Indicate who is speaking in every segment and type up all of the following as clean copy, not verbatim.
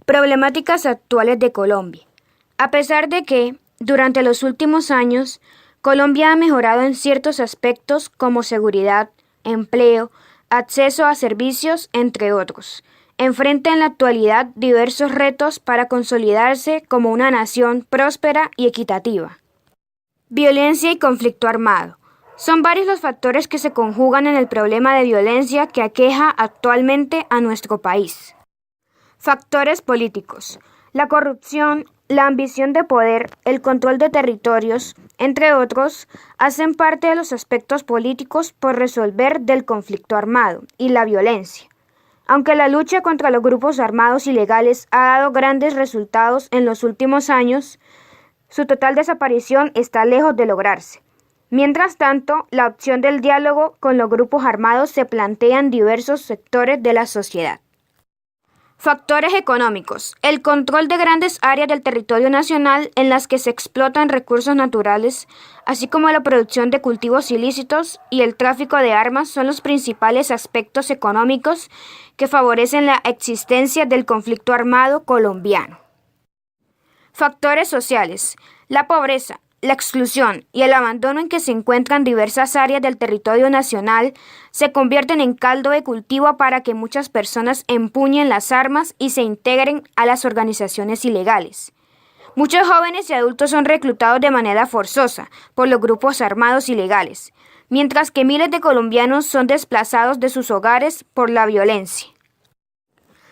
Speaker 1: Problemáticas actuales de Colombia. A pesar de que, durante los últimos años, Colombia ha mejorado en ciertos aspectos como seguridad, empleo, acceso a servicios, entre otros, enfrenta en la actualidad diversos retos para consolidarse como una nación próspera y equitativa. Violencia y conflicto armado. Son varios los factores que se conjugan en el problema de violencia que aqueja actualmente a nuestro país. Factores políticos. La corrupción, la ambición de poder, el control de territorios, entre otros, hacen parte de los aspectos políticos por resolver del conflicto armado y la violencia. Aunque la lucha contra los grupos armados ilegales ha dado grandes resultados en los últimos años, su total desaparición está lejos de lograrse. Mientras tanto, la opción del diálogo con los grupos armados se plantea en diversos sectores de la sociedad. Factores económicos. El control de grandes áreas del territorio nacional en las que se explotan recursos naturales, así como la producción de cultivos ilícitos y el tráfico de armas son los principales aspectos económicos que favorecen la existencia del conflicto armado colombiano. Factores sociales. La pobreza, la exclusión y el abandono en que se encuentran diversas áreas del territorio nacional se convierten en caldo de cultivo para que muchas personas empuñen las armas y se integren a las organizaciones ilegales. Muchos jóvenes y adultos son reclutados de manera forzosa por los grupos armados ilegales, mientras que miles de colombianos son desplazados de sus hogares por la violencia.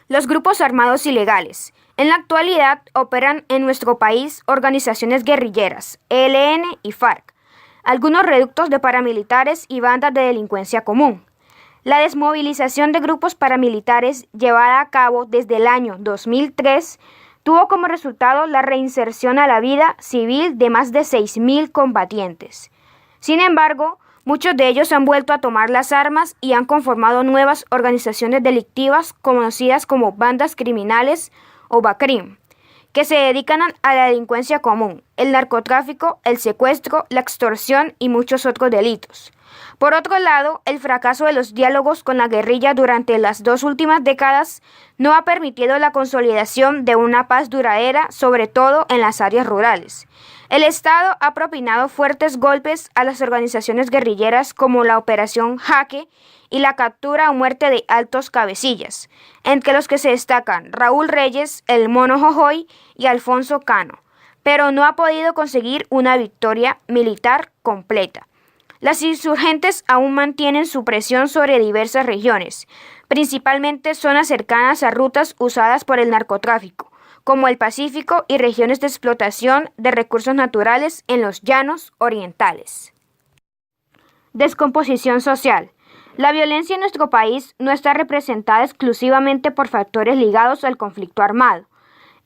Speaker 1: Los grupos armados ilegales. En la actualidad operan en nuestro país organizaciones guerrilleras, ELN y FARC, algunos reductos de paramilitares y bandas de delincuencia común. La desmovilización de grupos paramilitares llevada a cabo desde el año 2003 tuvo como resultado la reinserción a la vida civil de más de 6.000 combatientes. Sin embargo, muchos de ellos han vuelto a tomar las armas y han conformado nuevas organizaciones delictivas conocidas como bandas criminales o BACRIM, que se dedican a la delincuencia común, el narcotráfico, el secuestro, la extorsión y muchos otros delitos. Por otro lado, el fracaso de los diálogos con la guerrilla durante las 2 últimas décadas no ha permitido la consolidación de una paz duradera, sobre todo en las áreas rurales. El Estado ha propinado fuertes golpes a las organizaciones guerrilleras como la Operación Jaque y la captura o muerte de altos cabecillas, entre los que se destacan Raúl Reyes, el Mono Jojoy y Alfonso Cano, pero no ha podido conseguir una victoria militar completa. Las insurgentes aún mantienen su presión sobre diversas regiones, principalmente zonas cercanas a rutas usadas por el narcotráfico, como el Pacífico y regiones de explotación de recursos naturales en los llanos orientales. Descomposición social. La violencia en nuestro país no está representada exclusivamente por factores ligados al conflicto armado.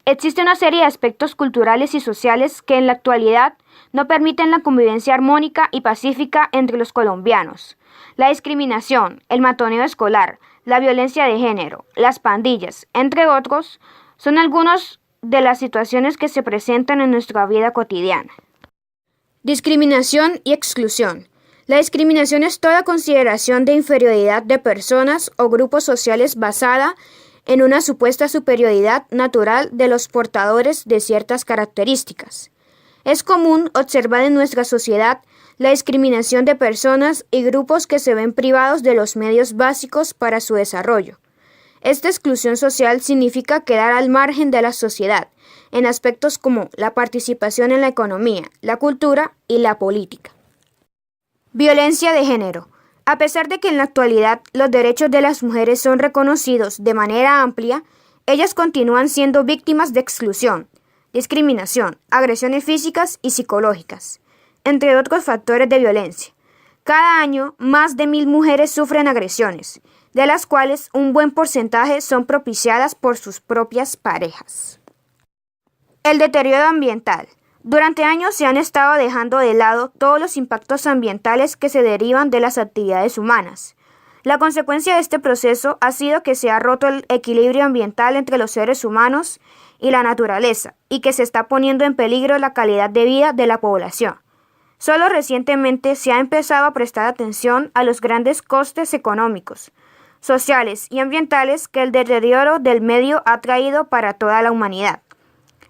Speaker 1: Existe una serie de aspectos culturales y sociales que en la actualidad no permiten la convivencia armónica y pacífica entre los colombianos. La discriminación, el matoneo escolar, la violencia de género, las pandillas, entre otros, son algunas de las situaciones que se presentan en nuestra vida cotidiana. Discriminación y exclusión. La discriminación es toda consideración de inferioridad de personas o grupos sociales basada en una supuesta superioridad natural de los portadores de ciertas características. Es común observar en nuestra sociedad la discriminación de personas y grupos que se ven privados de los medios básicos para su desarrollo. Esta exclusión social significa quedar al margen de la sociedad en aspectos como la participación en la economía, la cultura y la política. Violencia de género. A pesar de que en la actualidad los derechos de las mujeres son reconocidos de manera amplia, ellas continúan siendo víctimas de exclusión, discriminación, agresiones físicas y psicológicas, entre otros factores de violencia. Cada año, más de 1.000 mujeres sufren agresiones, de las cuales un buen porcentaje son propiciadas por sus propias parejas. El deterioro ambiental. Durante años se han estado dejando de lado todos los impactos ambientales que se derivan de las actividades humanas. La consecuencia de este proceso ha sido que se ha roto el equilibrio ambiental entre los seres humanos y la naturaleza, y que se está poniendo en peligro la calidad de vida de la población. Solo recientemente se ha empezado a prestar atención a los grandes costes económicos, sociales y ambientales que el deterioro del medio ha traído para toda la humanidad.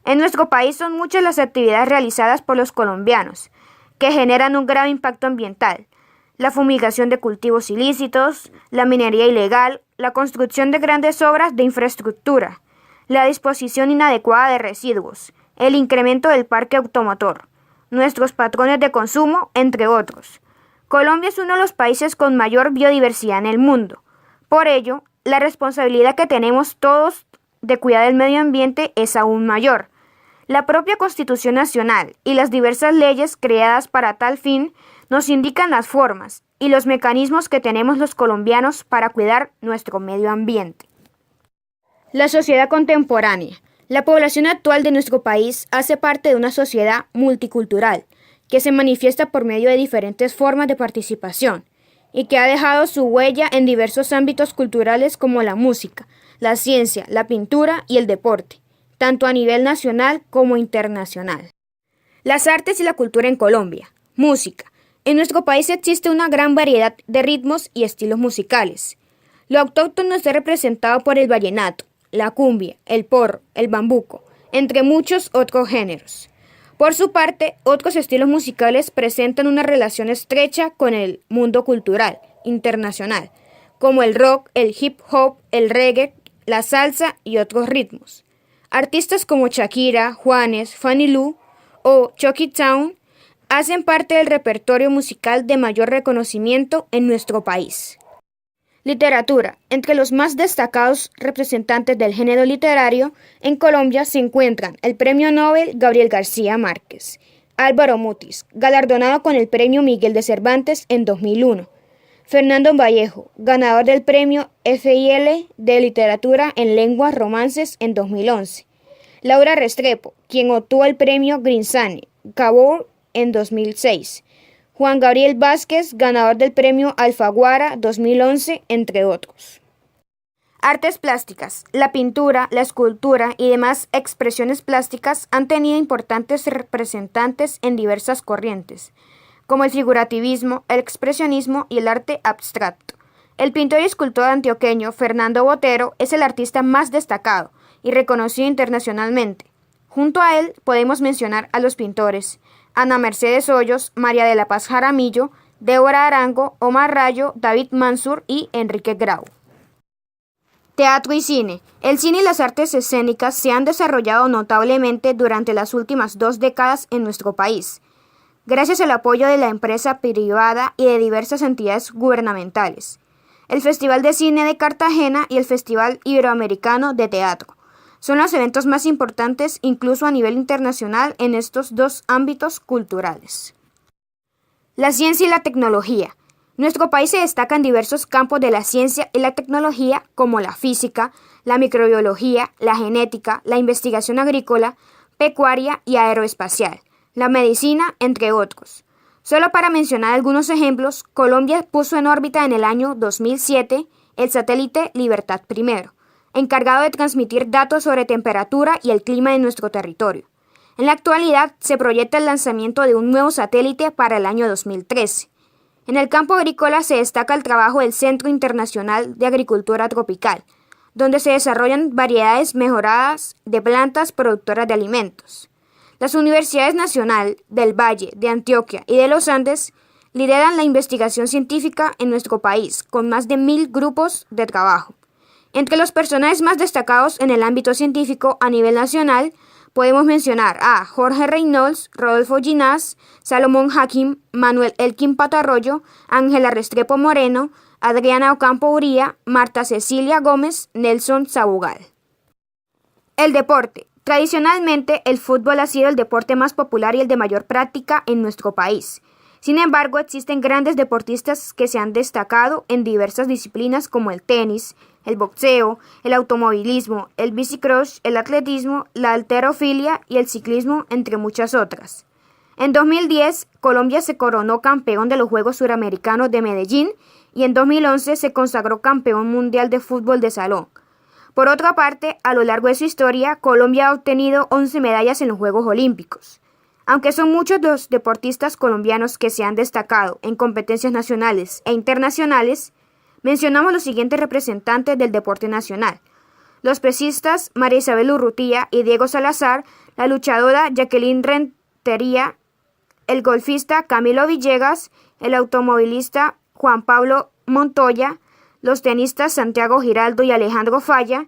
Speaker 1: En nuestro país son muchas las actividades realizadas por los colombianos, que generan un grave impacto ambiental. La fumigación de cultivos ilícitos, la minería ilegal, la construcción de grandes obras de infraestructura, la disposición inadecuada de residuos, el incremento del parque automotor, nuestros patrones de consumo, entre otros. Colombia es uno de los países con mayor biodiversidad en el mundo. Por ello, la responsabilidad que tenemos todos de cuidar del medio ambiente es aún mayor. La propia Constitución Nacional y las diversas leyes creadas para tal fin nos indican las formas y los mecanismos que tenemos los colombianos para cuidar nuestro medio ambiente. La sociedad contemporánea. La población actual de nuestro país hace parte de una sociedad multicultural, que se manifiesta por medio de diferentes formas de participación y que ha dejado su huella en diversos ámbitos culturales como la música, la ciencia, la pintura y el deporte, tanto a nivel nacional como internacional. Las artes y la cultura en Colombia. Música. En nuestro país existe una gran variedad de ritmos y estilos musicales. Lo autóctono está representado por el vallenato, la cumbia, el porro, el bambuco, entre muchos otros géneros. Por su parte, otros estilos musicales presentan una relación estrecha con el mundo cultural internacional, como el rock, el hip hop, el reggae, la salsa y otros ritmos. Artistas como Shakira, Juanes, Fanny Lu o Chucky Town hacen parte del repertorio musical de mayor reconocimiento en nuestro país. Literatura. Entre los más destacados representantes del género literario en Colombia se encuentran el Premio Nobel Gabriel García Márquez, Álvaro Mutis, galardonado con el Premio Miguel de Cervantes en 2001, Fernando Vallejo, ganador del Premio FIL de Literatura en Lenguas Romances en 2011, Laura Restrepo, quien obtuvo el Premio Grinzane Cavour en 2006, Juan Gabriel Vázquez, ganador del Premio Alfaguara 2011, entre otros. Artes plásticas. La pintura, la escultura y demás expresiones plásticas han tenido importantes representantes en diversas corrientes, como el figurativismo, el expresionismo y el arte abstracto. El pintor y escultor antioqueño Fernando Botero es el artista más destacado y reconocido internacionalmente. Junto a él podemos mencionar a los pintores Ana Mercedes Hoyos, María de la Paz Jaramillo, Débora Arango, Omar Rayo, David Mansur y Enrique Grau. Teatro y cine. El cine y las artes escénicas se han desarrollado notablemente durante las últimas 2 décadas en nuestro país, gracias al apoyo de la empresa privada y de diversas entidades gubernamentales. El Festival de Cine de Cartagena y el Festival Iberoamericano de Teatro son los eventos más importantes incluso a nivel internacional en estos 2 ámbitos culturales. La ciencia y la tecnología. Nuestro país se destaca en diversos campos de la ciencia y la tecnología como la física, la microbiología, la genética, la investigación agrícola, pecuaria y aeroespacial, la medicina, entre otros. Solo para mencionar algunos ejemplos, Colombia puso en órbita en el año 2007 el satélite Libertad I, encargado de transmitir datos sobre temperatura y el clima de nuestro territorio. En la actualidad se proyecta el lanzamiento de un nuevo satélite para el año 2013. En el campo agrícola se destaca el trabajo del Centro Internacional de Agricultura Tropical, donde se desarrollan variedades mejoradas de plantas productoras de alimentos. Las universidades nacional del Valle, de Antioquia y de los Andes lideran la investigación científica en nuestro país, con más de 1000 grupos de trabajo. Entre los personajes más destacados en el ámbito científico a nivel nacional, podemos mencionar a Jorge Reynolds, Rodolfo Ginás, Salomón Hakim, Manuel Elkin Patarroyo, Ángela Restrepo Moreno, Adriana Ocampo Uría, Marta Cecilia Gómez, Nelson Sabugal. El deporte. Tradicionalmente, el fútbol ha sido el deporte más popular y el de mayor práctica en nuestro país. Sin embargo, existen grandes deportistas que se han destacado en diversas disciplinas como el tenis, el boxeo, el automovilismo, el bicicross, el atletismo, la halterofilia y el ciclismo, entre muchas otras. En 2010, Colombia se coronó campeón de los Juegos Suramericanos de Medellín y en 2011 se consagró campeón mundial de fútbol de salón. Por otra parte, a lo largo de su historia, Colombia ha obtenido 11 medallas en los Juegos Olímpicos. Aunque son muchos los deportistas colombianos que se han destacado en competencias nacionales e internacionales, Mencionamos los siguientes representantes del deporte nacional: los pesistas María Isabel Urrutia y Diego Salazar, la luchadora Jacqueline Rentería, el golfista Camilo Villegas, el automovilista Juan Pablo Montoya, los tenistas Santiago Giraldo y Alejandro Falla,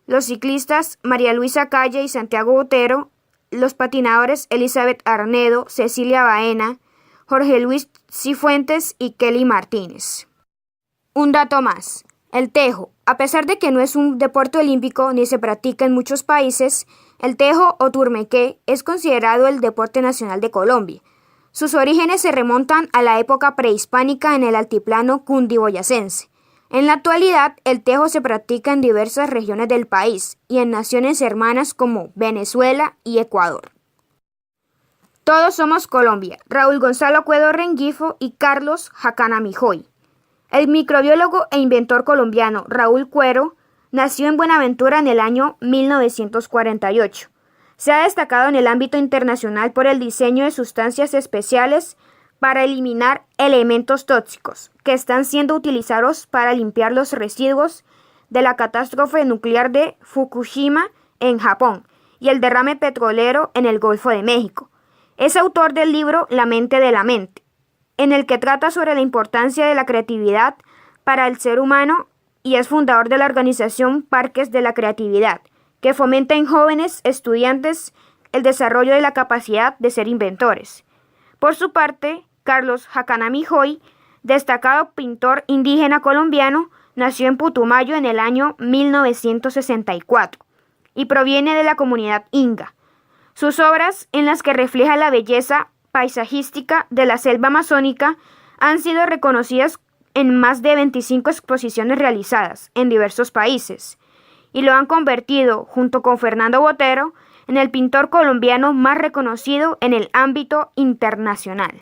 Speaker 1: los ciclistas María Luisa Calle y Santiago Botero, los patinadores Elizabeth Arnedo, Cecilia Baena, Jorge Luis Cifuentes y Kelly Martínez. Un dato más: el tejo, a pesar de que no es un deporte olímpico ni se practica en muchos países, el tejo o turmequé es considerado el deporte nacional de Colombia. Sus orígenes se remontan a la época prehispánica en el altiplano cundiboyacense. En la actualidad, el tejo se practica en diversas regiones del país y en naciones hermanas como Venezuela y Ecuador. Todos somos Colombia. Raúl Gonzalo Cuedo Rengifo y Carlos Jacana Mijoy. El microbiólogo e inventor colombiano Raúl Cuero nació en Buenaventura en el año 1948. Se ha destacado en el ámbito internacional por el diseño de sustancias especiales para eliminar elementos tóxicos que están siendo utilizados para limpiar los residuos de la catástrofe nuclear de Fukushima en Japón y el derrame petrolero en el Golfo de México. Es autor del libro La mente de la mente, en el que trata sobre la importancia de la creatividad para el ser humano, y es fundador de la organización Parques de la Creatividad, que fomenta en jóvenes estudiantes el desarrollo de la capacidad de ser inventores. Por su parte, Carlos Jacana Mijoy, destacado pintor indígena colombiano, nació en Putumayo en el año 1964 y proviene de la comunidad Inga. Sus obras, en las que refleja la belleza paisajística de la selva amazónica, han sido reconocidas en más de 25 exposiciones realizadas en diversos países, y lo han convertido, junto con Fernando Botero, en el pintor colombiano más reconocido en el ámbito internacional.